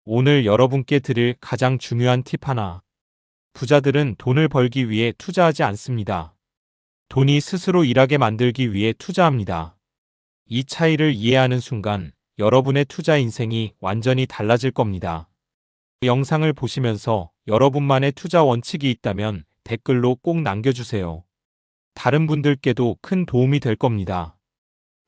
오늘 여러분께 드릴 가장 중요한 팁 하나. 부자들은 돈을 벌기 위해 투자하지 않습니다. 돈이 스스로 일하게 만들기 위해 투자합니다. 이 차이를 이해하는 순간 여러분의 투자 인생이 완전히 달라질 겁니다. 영상을 보시면서 여러분만의 투자 원칙이 있다면 댓글로 꼭 남겨주세요. 다른 분들께도 큰 도움이 될 겁니다.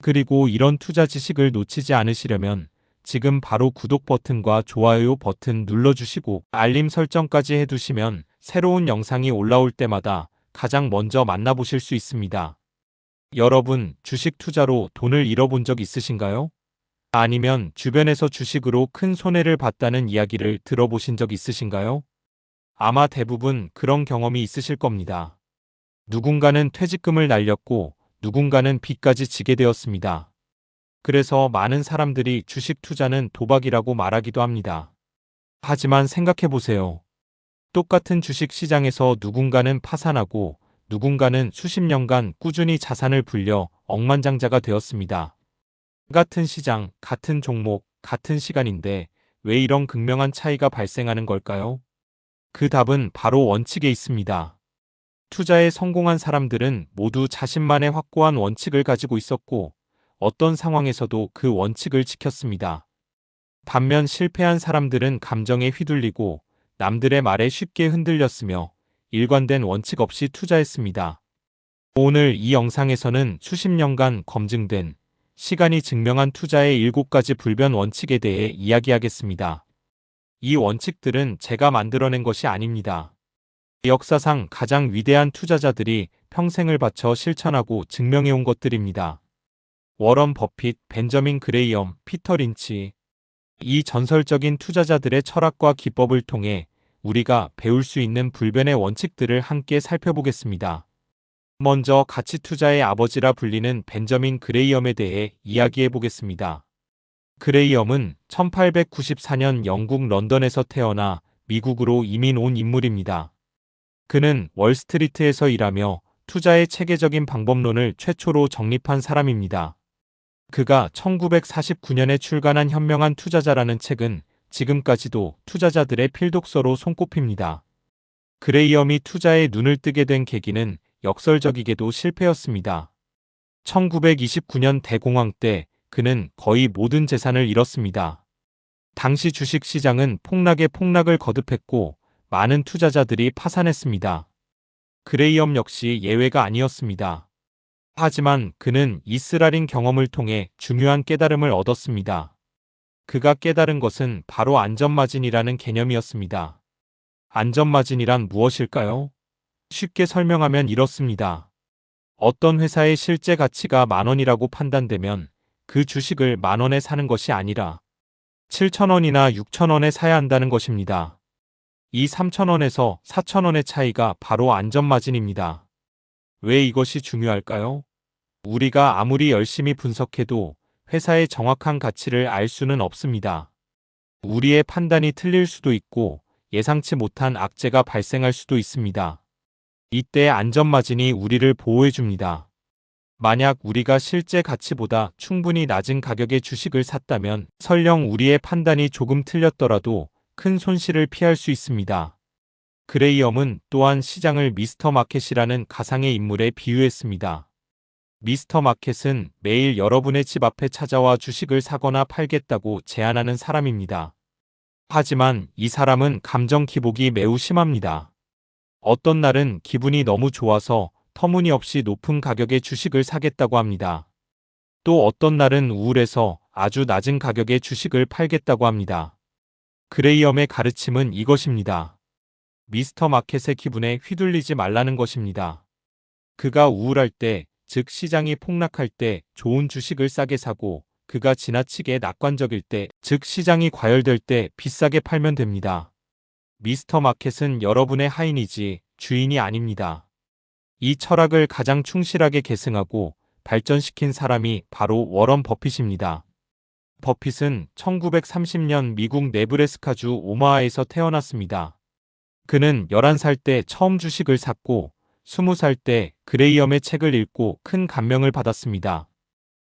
그리고 이런 투자 지식을 놓치지 않으시려면 지금 바로 구독 버튼과 좋아요 버튼 눌러주시고 알림 설정까지 해두시면 새로운 영상이 올라올 때마다 가장 먼저 만나보실 수 있습니다. 여러분, 주식 투자로 돈을 잃어본 적 있으신가요? 아니면 주변에서 주식으로 큰 손해를 봤다는 이야기를 들어보신 적 있으신가요? 아마 대부분 그런 경험이 있으실 겁니다. 누군가는 퇴직금을 날렸고 누군가는 빚까지 지게 되었습니다. 그래서 많은 사람들이 주식 투자는 도박이라고 말하기도 합니다. 하지만 생각해보세요. 똑같은 주식 시장에서 누군가는 파산하고 누군가는 수십 년간 꾸준히 자산을 불려 억만장자가 되었습니다. 같은 시장, 같은 종목, 같은 시간인데 왜 이런 극명한 차이가 발생하는 걸까요? 그 답은 바로 원칙에 있습니다. 투자에 성공한 사람들은 모두 자신만의 확고한 원칙을 가지고 있었고 어떤 상황에서도 그 원칙을 지켰습니다. 반면 실패한 사람들은 감정에 휘둘리고 남들의 말에 쉽게 흔들렸으며 일관된 원칙 없이 투자했습니다. 오늘 이 영상에서는 수십 년간 검증된 시간이 증명한 투자의 7가지 불변 원칙에 대해 이야기하겠습니다. 이 원칙들은 제가 만들어낸 것이 아닙니다. 역사상 가장 위대한 투자자들이 평생을 바쳐 실천하고 증명해온 것들입니다. 워런 버핏, 벤저민 그레이엄, 피터 린치. 이 전설적인 투자자들의 철학과 기법을 통해 우리가 배울 수 있는 불변의 원칙들을 함께 살펴보겠습니다. 먼저 가치 투자의 아버지라 불리는 벤저민 그레이엄에 대해 이야기해 보겠습니다. 그레이엄은 1894년 영국 런던에서 태어나 미국으로 이민 온 인물입니다. 그는 월스트리트에서 일하며 투자의 체계적인 방법론을 최초로 정립한 사람입니다. 그가 1949년에 출간한 현명한 투자자라는 책은 지금까지도 투자자들의 필독서로 손꼽힙니다. 그레이엄이 투자에 눈을 뜨게 된 계기는 역설적이게도 실패였습니다. 1929년 대공황 때 그는 거의 모든 재산을 잃었습니다. 당시 주식 시장은 폭락에 폭락을 거듭했고 많은 투자자들이 파산했습니다. 그레이엄 역시 예외가 아니었습니다. 하지만 그는 이스라린 경험을 통해 중요한 깨달음을 얻었습니다. 그가 깨달은 것은 바로 안전마진이라는 개념이었습니다. 안전마진이란 무엇일까요? 쉽게 설명하면 이렇습니다. 어떤 회사의 실제 가치가 10,000원이라고 판단되면 그 주식을 10,000원에 사는 것이 아니라 7,000원이나 6,000원에 사야 한다는 것입니다. 이 3,000원에서 4,000원의 차이가 바로 안전마진입니다. 왜 이것이 중요할까요? 우리가 아무리 열심히 분석해도 회사의 정확한 가치를 알 수는 없습니다. 우리의 판단이 틀릴 수도 있고 예상치 못한 악재가 발생할 수도 있습니다. 이때 안전마진이 우리를 보호해줍니다. 만약 우리가 실제 가치보다 충분히 낮은 가격의 주식을 샀다면 설령 우리의 판단이 조금 틀렸더라도 큰 손실을 피할 수 있습니다. 그레이엄은 또한 시장을 미스터 마켓이라는 가상의 인물에 비유했습니다. 미스터 마켓은 매일 여러분의 집 앞에 찾아와 주식을 사거나 팔겠다고 제안하는 사람입니다. 하지만 이 사람은 감정 기복이 매우 심합니다. 어떤 날은 기분이 너무 좋아서 터무니없이 높은 가격의 주식을 사겠다고 합니다. 또 어떤 날은 우울해서 아주 낮은 가격의 주식을 팔겠다고 합니다. 그레이엄의 가르침은 이것입니다. 미스터 마켓의 기분에 휘둘리지 말라는 것입니다. 그가 우울할 때, 즉 시장이 폭락할 때 좋은 주식을 싸게 사고 그가 지나치게 낙관적일 때, 즉 시장이 과열될 때 비싸게 팔면 됩니다. 미스터 마켓은 여러분의 하인이지 주인이 아닙니다. 이 철학을 가장 충실하게 계승하고 발전시킨 사람이 바로 워런 버핏입니다. 버핏은 1930년 미국 네브래스카주 오마하에서 태어났습니다. 그는 11살 때 처음 주식을 샀고 20살 때 그레이엄의 책을 읽고 큰 감명을 받았습니다.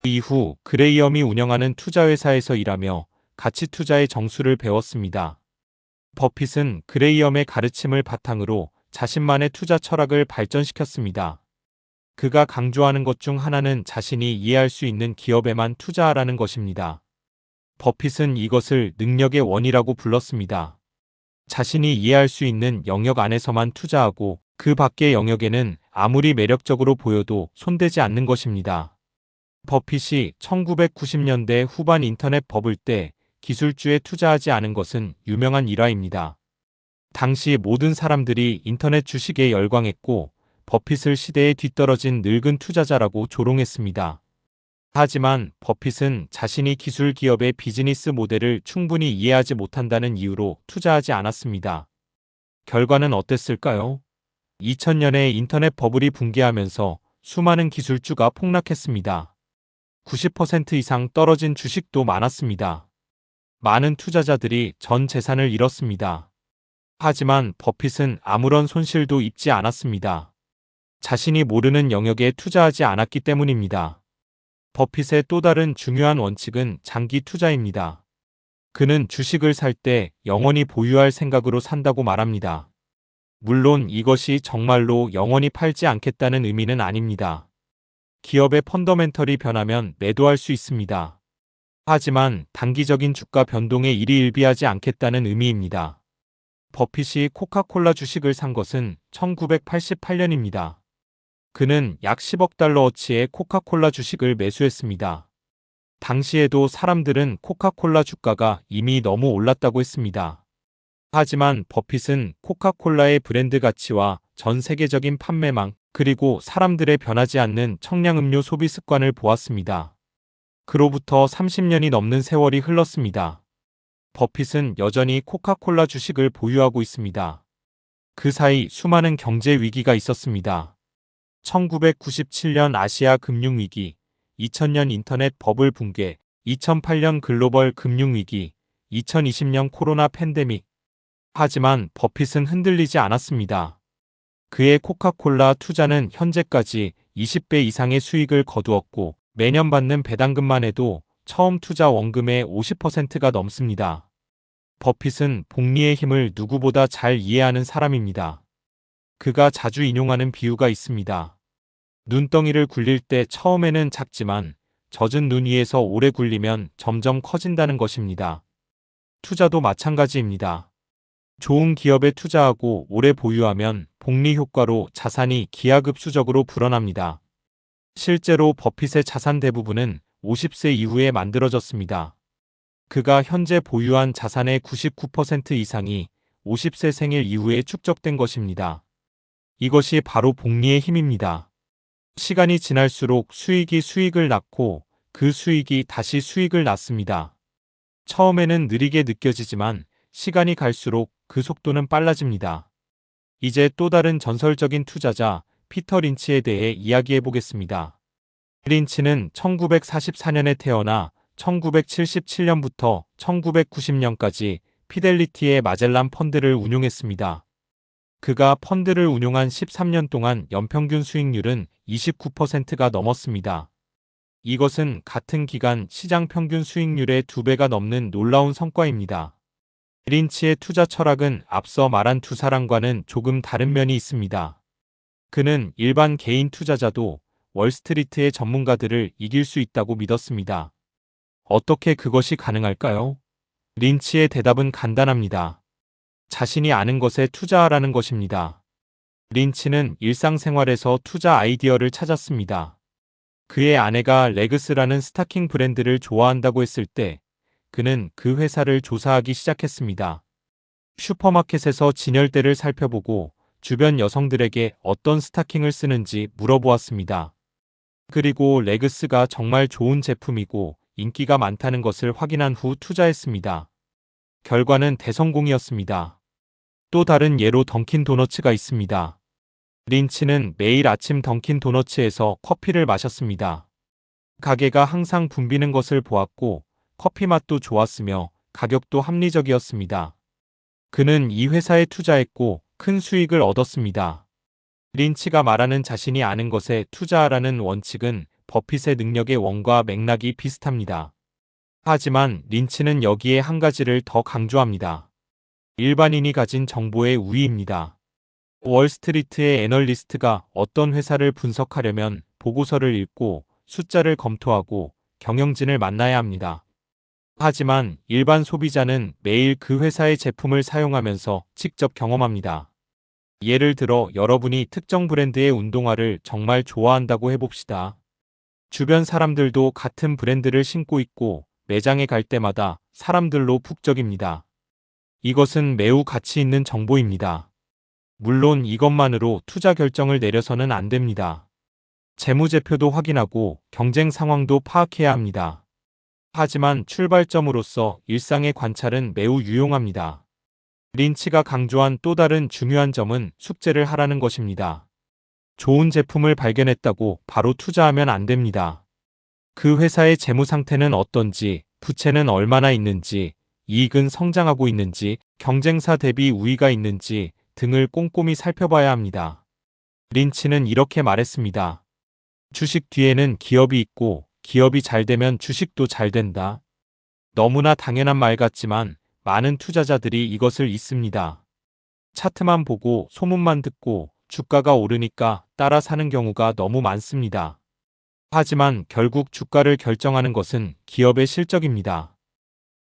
그 이후 그레이엄이 운영하는 투자회사에서 일하며 가치 투자의 정수를 배웠습니다. 버핏은 그레이엄의 가르침을 바탕으로 자신만의 투자 철학을 발전시켰습니다. 그가 강조하는 것 중 하나는 자신이 이해할 수 있는 기업에만 투자하라는 것입니다. 버핏은 이것을 능력의 원이라고 불렀습니다. 자신이 이해할 수 있는 영역 안에서만 투자하고 그 밖의 영역에는 아무리 매력적으로 보여도 손대지 않는 것입니다. 버핏이 1990년대 후반 인터넷 버블 때 기술주에 투자하지 않은 것은 유명한 일화입니다. 당시 모든 사람들이 인터넷 주식에 열광했고 버핏을 시대에 뒤떨어진 늙은 투자자라고 조롱했습니다. 하지만 버핏은 자신이 기술 기업의 비즈니스 모델을 충분히 이해하지 못한다는 이유로 투자하지 않았습니다. 결과는 어땠을까요? 2000년에 인터넷 버블이 붕괴하면서 수많은 기술주가 폭락했습니다. 90% 이상 떨어진 주식도 많았습니다. 많은 투자자들이 전 재산을 잃었습니다. 하지만 버핏은 아무런 손실도 입지 않았습니다. 자신이 모르는 영역에 투자하지 않았기 때문입니다. 버핏의 또 다른 중요한 원칙은 장기 투자입니다. 그는 주식을 살 때 영원히 보유할 생각으로 산다고 말합니다. 물론 이것이 정말로 영원히 팔지 않겠다는 의미는 아닙니다. 기업의 펀더멘털이 변하면 매도할 수 있습니다. 하지만 단기적인 주가 변동에 일희일비하지 않겠다는 의미입니다. 버핏이 코카콜라 주식을 산 것은 1988년입니다. 그는 약 10억 달러어치의 코카콜라 주식을 매수했습니다. 당시에도 사람들은 코카콜라 주가가 이미 너무 올랐다고 했습니다. 하지만 버핏은 코카콜라의 브랜드 가치와 전 세계적인 판매망, 그리고 사람들의 변하지 않는 청량음료 소비 습관을 보았습니다. 그로부터 30년이 넘는 세월이 흘렀습니다. 버핏은 여전히 코카콜라 주식을 보유하고 있습니다. 그 사이 수많은 경제 위기가 있었습니다. 1997년 아시아 금융위기, 2000년 인터넷 버블 붕괴, 2008년 글로벌 금융위기, 2020년 코로나 팬데믹. 하지만 버핏은 흔들리지 않았습니다. 그의 코카콜라 투자는 현재까지 20배 이상의 수익을 거두었고 매년 받는 배당금만 해도 처음 투자 원금의 50%가 넘습니다. 버핏은 복리의 힘을 누구보다 잘 이해하는 사람입니다. 그가 자주 인용하는 비유가 있습니다. 눈덩이를 굴릴 때 처음에는 작지만 젖은 눈 위에서 오래 굴리면 점점 커진다는 것입니다. 투자도 마찬가지입니다. 좋은 기업에 투자하고 오래 보유하면 복리 효과로 자산이 기하급수적으로 불어납니다. 실제로 버핏의 자산 대부분은 50세 이후에 만들어졌습니다. 그가 현재 보유한 자산의 99% 이상이 50세 생일 이후에 축적된 것입니다. 이것이 바로 복리의 힘입니다. 시간이 지날수록 수익이 수익을 낳고 그 수익이 다시 수익을 낳습니다. 처음에는 느리게 느껴지지만 시간이 갈수록 그 속도는 빨라집니다. 이제 또 다른 전설적인 투자자 피터 린치에 대해 이야기해 보겠습니다. 린치는 1944년에 태어나 1977년부터 1990년까지 피델리티의 마젤란 펀드를 운용했습니다. 그가 펀드를 운용한 13년 동안 연평균 수익률은 29%가 넘었습니다. 이것은 같은 기간 시장 평균 수익률의 2배가 넘는 놀라운 성과입니다. 린치의 투자 철학은 앞서 말한 두 사람과는 조금 다른 면이 있습니다. 그는 일반 개인 투자자도 월스트리트의 전문가들을 이길 수 있다고 믿었습니다. 어떻게 그것이 가능할까요? 린치의 대답은 간단합니다. 자신이 아는 것에 투자하라는 것입니다. 린치는 일상생활에서 투자 아이디어를 찾았습니다. 그의 아내가 레그스라는 스타킹 브랜드를 좋아한다고 했을 때 그는 그 회사를 조사하기 시작했습니다. 슈퍼마켓에서 진열대를 살펴보고 주변 여성들에게 어떤 스타킹을 쓰는지 물어보았습니다. 그리고 레그스가 정말 좋은 제품이고 인기가 많다는 것을 확인한 후 투자했습니다. 결과는 대성공이었습니다. 또 다른 예로 던킨 도너츠가 있습니다. 린치는 매일 아침 던킨 도너츠에서 커피를 마셨습니다. 가게가 항상 붐비는 것을 보았고 커피 맛도 좋았으며 가격도 합리적이었습니다. 그는 이 회사에 투자했고 큰 수익을 얻었습니다. 린치가 말하는 자신이 아는 것에 투자하라는 원칙은 버핏의 능력의 원과 맥락이 비슷합니다. 하지만 린치는 여기에 한 가지를 더 강조합니다. 일반인이 가진 정보의 우위입니다. 월스트리트의 애널리스트가 어떤 회사를 분석하려면 보고서를 읽고 숫자를 검토하고 경영진을 만나야 합니다. 하지만 일반 소비자는 매일 그 회사의 제품을 사용하면서 직접 경험합니다. 예를 들어 여러분이 특정 브랜드의 운동화를 정말 좋아한다고 해봅시다. 주변 사람들도 같은 브랜드를 신고 있고 매장에 갈 때마다 사람들로 북적입니다. 이것은 매우 가치 있는 정보입니다. 물론 이것만으로 투자 결정을 내려서는 안 됩니다. 재무제표도 확인하고 경쟁 상황도 파악해야 합니다. 하지만 출발점으로서 일상의 관찰은 매우 유용합니다. 린치가 강조한 또 다른 중요한 점은 숙제를 하라는 것입니다. 좋은 제품을 발견했다고 바로 투자하면 안 됩니다. 그 회사의 재무 상태는 어떤지, 부채는 얼마나 있는지, 이익은 성장하고 있는지, 경쟁사 대비 우위가 있는지 등을 꼼꼼히 살펴봐야 합니다. 린치는 이렇게 말했습니다. 주식 뒤에는 기업이 있고 기업이 잘 되면 주식도 잘 된다. 너무나 당연한 말 같지만 많은 투자자들이 이것을 잊습니다. 차트만 보고 소문만 듣고 주가가 오르니까 따라 사는 경우가 너무 많습니다. 하지만 결국 주가를 결정하는 것은 기업의 실적입니다.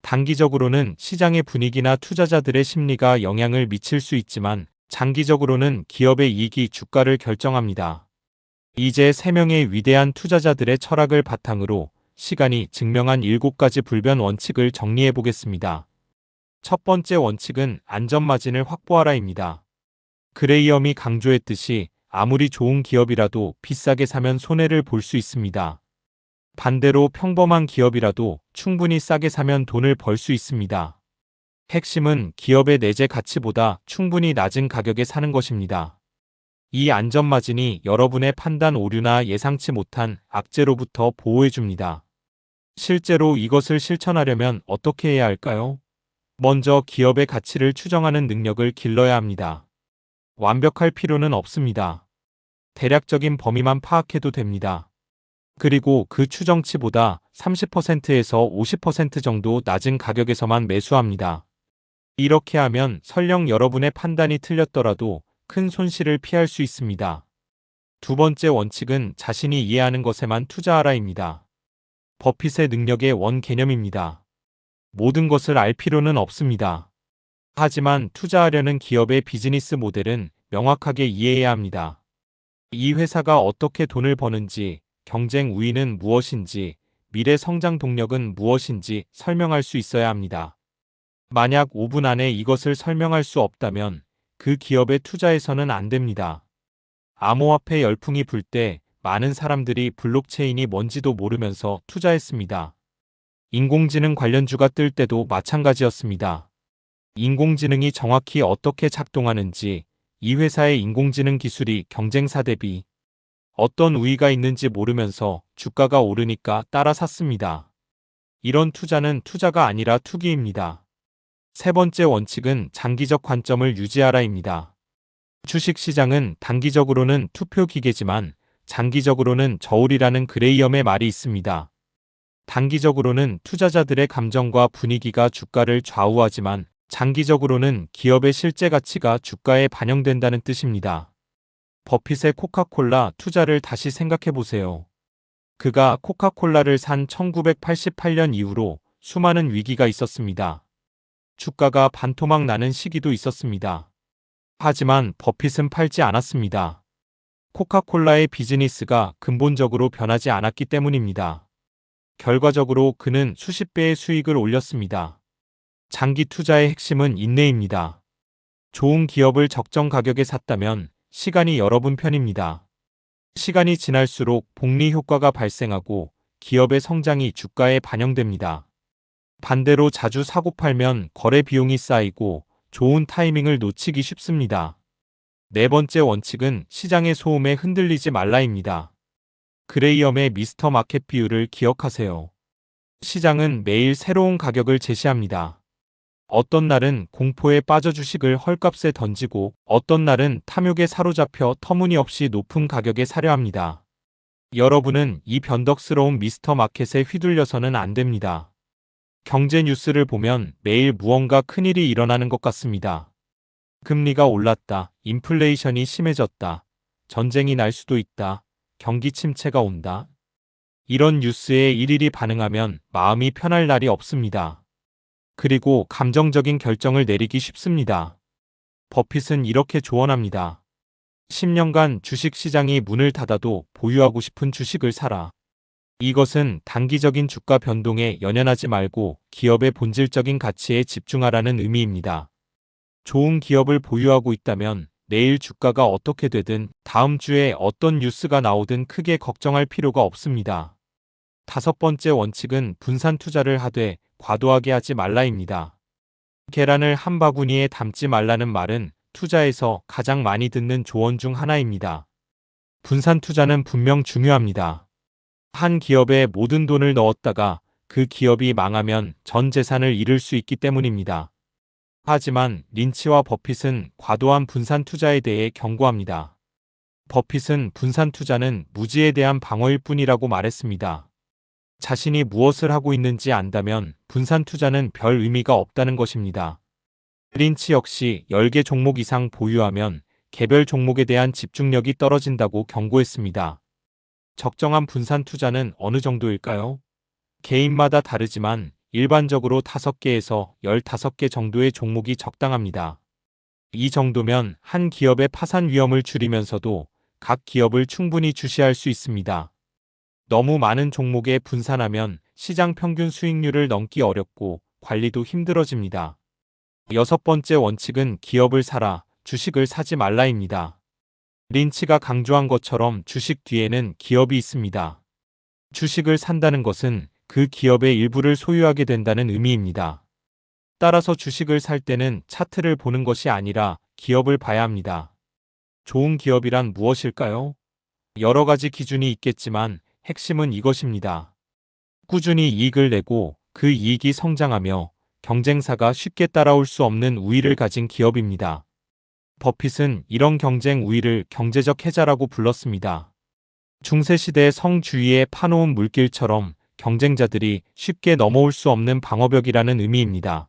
단기적으로는 시장의 분위기나 투자자들의 심리가 영향을 미칠 수 있지만 장기적으로는 기업의 이익이 주가를 결정합니다. 이제 3명의 위대한 투자자들의 철학을 바탕으로 시간이 증명한 7가지 불변 원칙을 정리해 보겠습니다. 첫 번째 원칙은 안전마진을 확보하라입니다. 그레이엄이 강조했듯이 아무리 좋은 기업이라도 비싸게 사면 손해를 볼 수 있습니다. 반대로 평범한 기업이라도 충분히 싸게 사면 돈을 벌 수 있습니다. 핵심은 기업의 내재 가치보다 충분히 낮은 가격에 사는 것입니다. 이 안전마진이 여러분의 판단 오류나 예상치 못한 악재로부터 보호해줍니다. 실제로 이것을 실천하려면 어떻게 해야 할까요? 먼저 기업의 가치를 추정하는 능력을 길러야 합니다. 완벽할 필요는 없습니다. 대략적인 범위만 파악해도 됩니다. 그리고 그 추정치보다 30%에서 50% 정도 낮은 가격에서만 매수합니다. 이렇게 하면 설령 여러분의 판단이 틀렸더라도 큰 손실을 피할 수 있습니다. 두 번째 원칙은 자신이 이해하는 것에만 투자하라입니다. 버핏의 능력의 원 개념입니다. 모든 것을 알 필요는 없습니다. 하지만 투자하려는 기업의 비즈니스 모델은 명확하게 이해해야 합니다. 이 회사가 어떻게 돈을 버는지, 경쟁 우위는 무엇인지, 미래 성장 동력은 무엇인지 설명할 수 있어야 합니다. 만약 5분 안에 이것을 설명할 수 없다면 그 기업에 투자해서는 안 됩니다. 암호화폐 열풍이 불 때 많은 사람들이 블록체인이 뭔지도 모르면서 투자했습니다. 인공지능 관련주가 뜰 때도 마찬가지였습니다. 인공지능이 정확히 어떻게 작동하는지, 이 회사의 인공지능 기술이 경쟁사 대비 어떤 우위가 있는지 모르면서 주가가 오르니까 따라 샀습니다. 이런 투자는 투자가 아니라 투기입니다. 세 번째 원칙은 장기적 관점을 유지하라입니다. 주식시장은 단기적으로는 투표 기계지만 장기적으로는 저울이라는 그레이엄의 말이 있습니다. 단기적으로는 투자자들의 감정과 분위기가 주가를 좌우하지만 장기적으로는 기업의 실제 가치가 주가에 반영된다는 뜻입니다. 버핏의 코카콜라 투자를 다시 생각해 보세요. 그가 코카콜라를 산 1988년 이후로 수많은 위기가 있었습니다. 주가가 반토막 나는 시기도 있었습니다. 하지만 버핏은 팔지 않았습니다. 코카콜라의 비즈니스가 근본적으로 변하지 않았기 때문입니다. 결과적으로 그는 수십 배의 수익을 올렸습니다. 장기 투자의 핵심은 인내입니다. 좋은 기업을 적정 가격에 샀다면 시간이 여러분 편입니다. 시간이 지날수록 복리 효과가 발생하고 기업의 성장이 주가에 반영됩니다. 반대로 자주 사고 팔면 거래 비용이 쌓이고 좋은 타이밍을 놓치기 쉽습니다. 네 번째 원칙은 시장의 소음에 흔들리지 말라입니다. 그레이엄의 미스터 마켓 비율을 기억하세요. 시장은 매일 새로운 가격을 제시합니다. 어떤 날은 공포에 빠져 주식을 헐값에 던지고 어떤 날은 탐욕에 사로잡혀 터무니없이 높은 가격에 사려 합니다. 여러분은 이 변덕스러운 미스터 마켓에 휘둘려서는 안 됩니다. 경제 뉴스를 보면 매일 무언가 큰일이 일어나는 것 같습니다. 금리가 올랐다. 인플레이션이 심해졌다. 전쟁이 날 수도 있다. 경기 침체가 온다. 이런 뉴스에 일일이 반응하면 마음이 편할 날이 없습니다. 그리고 감정적인 결정을 내리기 쉽습니다. 버핏은 이렇게 조언합니다. 10년간 주식 시장이 문을 닫아도 보유하고 싶은 주식을 사라. 이것은 단기적인 주가 변동에 연연하지 말고 기업의 본질적인 가치에 집중하라는 의미입니다. 좋은 기업을 보유하고 있다면 내일 주가가 어떻게 되든 다음 주에 어떤 뉴스가 나오든 크게 걱정할 필요가 없습니다. 다섯 번째 원칙은 분산 투자를 하되 과도하게 하지 말라입니다. 계란을 한 바구니에 담지 말라는 말은 투자에서 가장 많이 듣는 조언 중 하나입니다. 분산 투자는 분명 중요합니다. 한 기업에 모든 돈을 넣었다가 그 기업이 망하면 전 재산을 잃을 수 있기 때문입니다. 하지만 린치와 버핏은 과도한 분산 투자에 대해 경고합니다. 버핏은 분산 투자는 무지에 대한 방어일 뿐이라고 말했습니다. 자신이 무엇을 하고 있는지 안다면 분산 투자는 별 의미가 없다는 것입니다. 린치 역시 10개 종목 이상 보유하면 개별 종목에 대한 집중력이 떨어진다고 경고했습니다. 적정한 분산 투자는 어느 정도일까요? 개인마다 다르지만 일반적으로 5개에서 15개 정도의 종목이 적당합니다. 이 정도면 한 기업의 파산 위험을 줄이면서도 각 기업을 충분히 주시할 수 있습니다. 너무 많은 종목에 분산하면 시장 평균 수익률을 넘기 어렵고 관리도 힘들어집니다. 여섯 번째 원칙은 기업을 사라, 주식을 사지 말라입니다. 린치가 강조한 것처럼 주식 뒤에는 기업이 있습니다. 주식을 산다는 것은 그 기업의 일부를 소유하게 된다는 의미입니다. 따라서 주식을 살 때는 차트를 보는 것이 아니라 기업을 봐야 합니다. 좋은 기업이란 무엇일까요? 여러 가지 기준이 있겠지만 핵심은 이것입니다. 꾸준히 이익을 내고 그 이익이 성장하며 경쟁사가 쉽게 따라올 수 없는 우위를 가진 기업입니다. 버핏은 이런 경쟁 우위를 경제적 해자라고 불렀습니다. 중세시대 성주위에 파놓은 물길처럼 경쟁자들이 쉽게 넘어올 수 없는 방어벽이라는 의미입니다.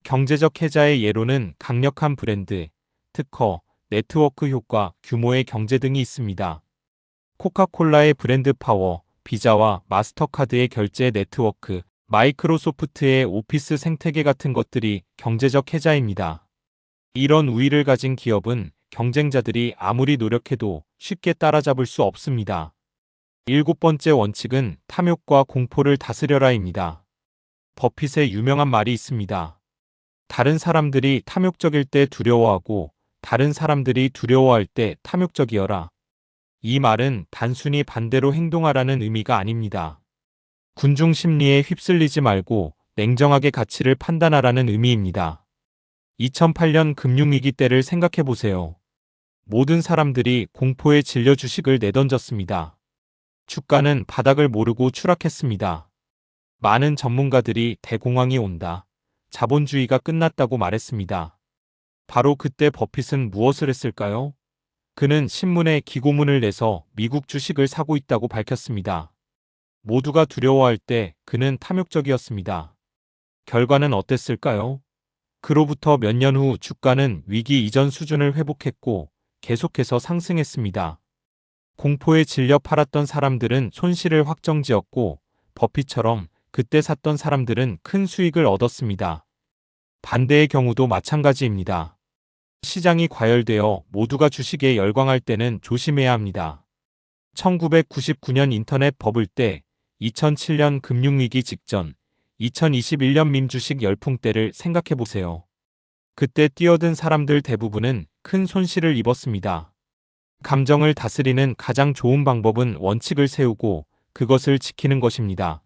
경제적 해자의 예로는 강력한 브랜드, 특허, 네트워크 효과, 규모의 경제 등이 있습니다. 코카콜라의 브랜드 파워, 비자와 마스터카드의 결제 네트워크, 마이크로소프트의 오피스 생태계 같은 것들이 경제적 해자입니다. 이런 우위를 가진 기업은 경쟁자들이 아무리 노력해도 쉽게 따라잡을 수 없습니다. 일곱 번째 원칙은 탐욕과 공포를 다스려라입니다. 버핏의 유명한 말이 있습니다. 다른 사람들이 탐욕적일 때 두려워하고 다른 사람들이 두려워할 때 탐욕적이어라. 이 말은 단순히 반대로 행동하라는 의미가 아닙니다. 군중 심리에 휩쓸리지 말고 냉정하게 가치를 판단하라는 의미입니다. 2008년 금융위기 때를 생각해 보세요. 모든 사람들이 공포에 질려 주식을 내던졌습니다. 주가는 바닥을 모르고 추락했습니다. 많은 전문가들이 대공황이 온다. 자본주의가 끝났다고 말했습니다. 바로 그때 버핏은 무엇을 했을까요? 그는 신문에 기고문을 내서 미국 주식을 사고 있다고 밝혔습니다. 모두가 두려워할 때 그는 탐욕적이었습니다. 결과는 어땠을까요? 그로부터 몇 년 후 주가는 위기 이전 수준을 회복했고 계속해서 상승했습니다. 공포에 질려 팔았던 사람들은 손실을 확정지었고 버핏처럼 그때 샀던 사람들은 큰 수익을 얻었습니다. 반대의 경우도 마찬가지입니다. 시장이 과열되어 모두가 주식에 열광할 때는 조심해야 합니다. 1999년 인터넷 버블 때, 2007년 금융위기 직전, 2021년 밈 주식 열풍 때를 생각해 보세요. 그때 뛰어든 사람들 대부분은 큰 손실을 입었습니다. 감정을 다스리는 가장 좋은 방법은 원칙을 세우고 그것을 지키는 것입니다.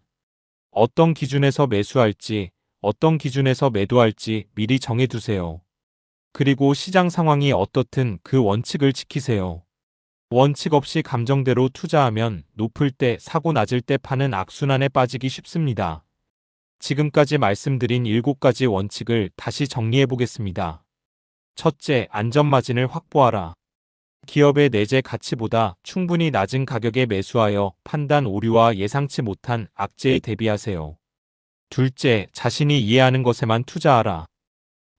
어떤 기준에서 매수할지, 어떤 기준에서 매도할지 미리 정해두세요. 그리고 시장 상황이 어떻든 그 원칙을 지키세요. 원칙 없이 감정대로 투자하면 높을 때 사고 낮을 때 파는 악순환에 빠지기 쉽습니다. 지금까지 말씀드린 7가지 원칙을 다시 정리해 보겠습니다. 첫째, 안전마진을 확보하라. 기업의 내재 가치보다 충분히 낮은 가격에 매수하여 판단 오류와 예상치 못한 악재에 대비하세요. 둘째, 자신이 이해하는 것에만 투자하라.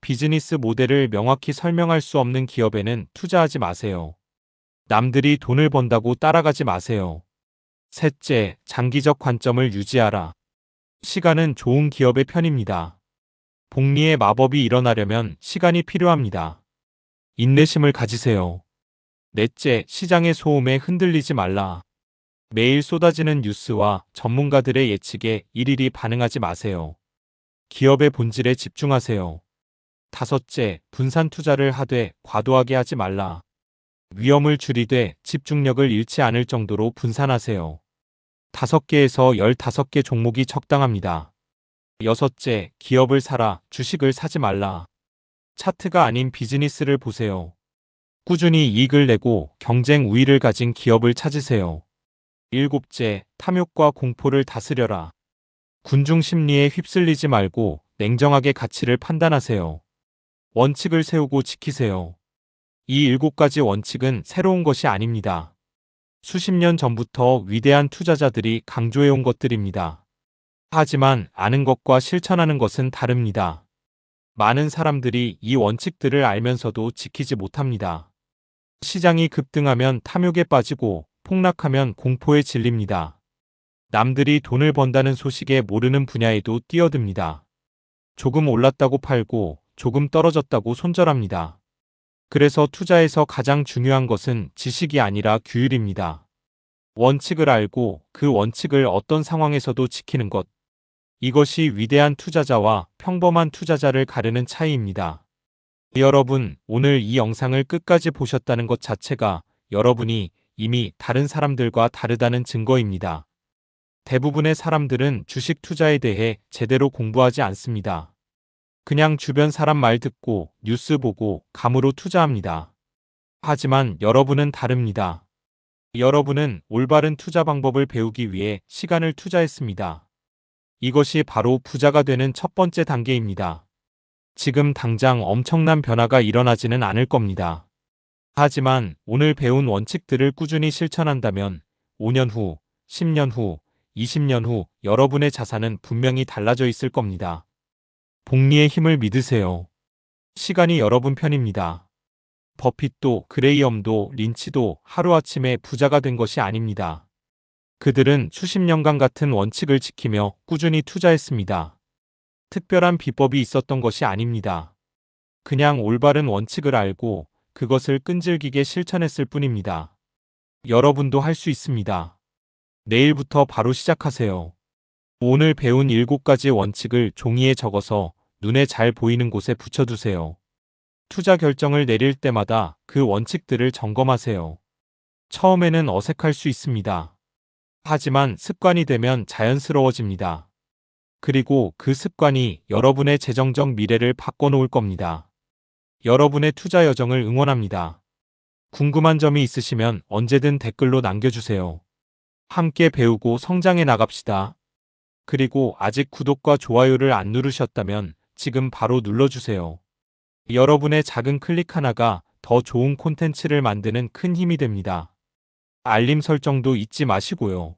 비즈니스 모델을 명확히 설명할 수 없는 기업에는 투자하지 마세요. 남들이 돈을 번다고 따라가지 마세요. 셋째, 장기적 관점을 유지하라. 시간은 좋은 기업의 편입니다. 복리의 마법이 일어나려면 시간이 필요합니다. 인내심을 가지세요. 넷째, 시장의 소음에 흔들리지 말라. 매일 쏟아지는 뉴스와 전문가들의 예측에 일일이 반응하지 마세요. 기업의 본질에 집중하세요. 다섯째, 분산 투자를 하되 과도하게 하지 말라. 위험을 줄이되 집중력을 잃지 않을 정도로 분산하세요. 5개에서 15개 종목이 적당합니다. 여섯째, 기업을 사라, 주식을 사지 말라. 차트가 아닌 비즈니스를 보세요. 꾸준히 이익을 내고 경쟁 우위를 가진 기업을 찾으세요. 일곱째, 탐욕과 공포를 다스려라. 군중 심리에 휩쓸리지 말고 냉정하게 가치를 판단하세요. 원칙을 세우고 지키세요. 이 7가지 원칙은 새로운 것이 아닙니다. 수십 년 전부터 위대한 투자자들이 강조해온 것들입니다. 하지만 아는 것과 실천하는 것은 다릅니다. 많은 사람들이 이 원칙들을 알면서도 지키지 못합니다. 시장이 급등하면 탐욕에 빠지고 폭락하면 공포에 질립니다. 남들이 돈을 번다는 소식에 모르는 분야에도 뛰어듭니다. 조금 올랐다고 팔고 조금 떨어졌다고 손절합니다. 그래서 투자에서 가장 중요한 것은 지식이 아니라 규율입니다. 원칙을 알고 그 원칙을 어떤 상황에서도 지키는 것. 이것이 위대한 투자자와 평범한 투자자를 가르는 차이입니다. 여러분, 오늘 이 영상을 끝까지 보셨다는 것 자체가 여러분이 이미 다른 사람들과 다르다는 증거입니다. 대부분의 사람들은 주식 투자에 대해 제대로 공부하지 않습니다. 그냥 주변 사람 말 듣고 뉴스 보고 감으로 투자합니다. 하지만 여러분은 다릅니다. 여러분은 올바른 투자 방법을 배우기 위해 시간을 투자했습니다. 이것이 바로 부자가 되는 첫 번째 단계입니다. 지금 당장 엄청난 변화가 일어나지는 않을 겁니다. 하지만 오늘 배운 원칙들을 꾸준히 실천한다면 5년 후, 10년 후, 20년 후 여러분의 자산은 분명히 달라져 있을 겁니다. 복리의 힘을 믿으세요. 시간이 여러분 편입니다. 버핏도 그레이엄도 린치도 하루아침에 부자가 된 것이 아닙니다. 그들은 수십 년간 같은 원칙을 지키며 꾸준히 투자했습니다. 특별한 비법이 있었던 것이 아닙니다. 그냥 올바른 원칙을 알고 그것을 끈질기게 실천했을 뿐입니다. 여러분도 할 수 있습니다. 내일부터 바로 시작하세요. 오늘 배운 7가지 원칙을 종이에 적어서 눈에 잘 보이는 곳에 붙여두세요. 투자 결정을 내릴 때마다 그 원칙들을 점검하세요. 처음에는 어색할 수 있습니다. 하지만 습관이 되면 자연스러워집니다. 그리고 그 습관이 여러분의 재정적 미래를 바꿔놓을 겁니다. 여러분의 투자 여정을 응원합니다. 궁금한 점이 있으시면 언제든 댓글로 남겨주세요. 함께 배우고 성장해 나갑시다. 그리고 아직 구독과 좋아요를 안 누르셨다면 지금 바로 눌러주세요. 여러분의 작은 클릭 하나가 더 좋은 콘텐츠를 만드는 큰 힘이 됩니다. 알림 설정도 잊지 마시고요.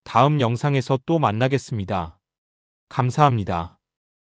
다음 영상에서 또 만나겠습니다. 감사합니다.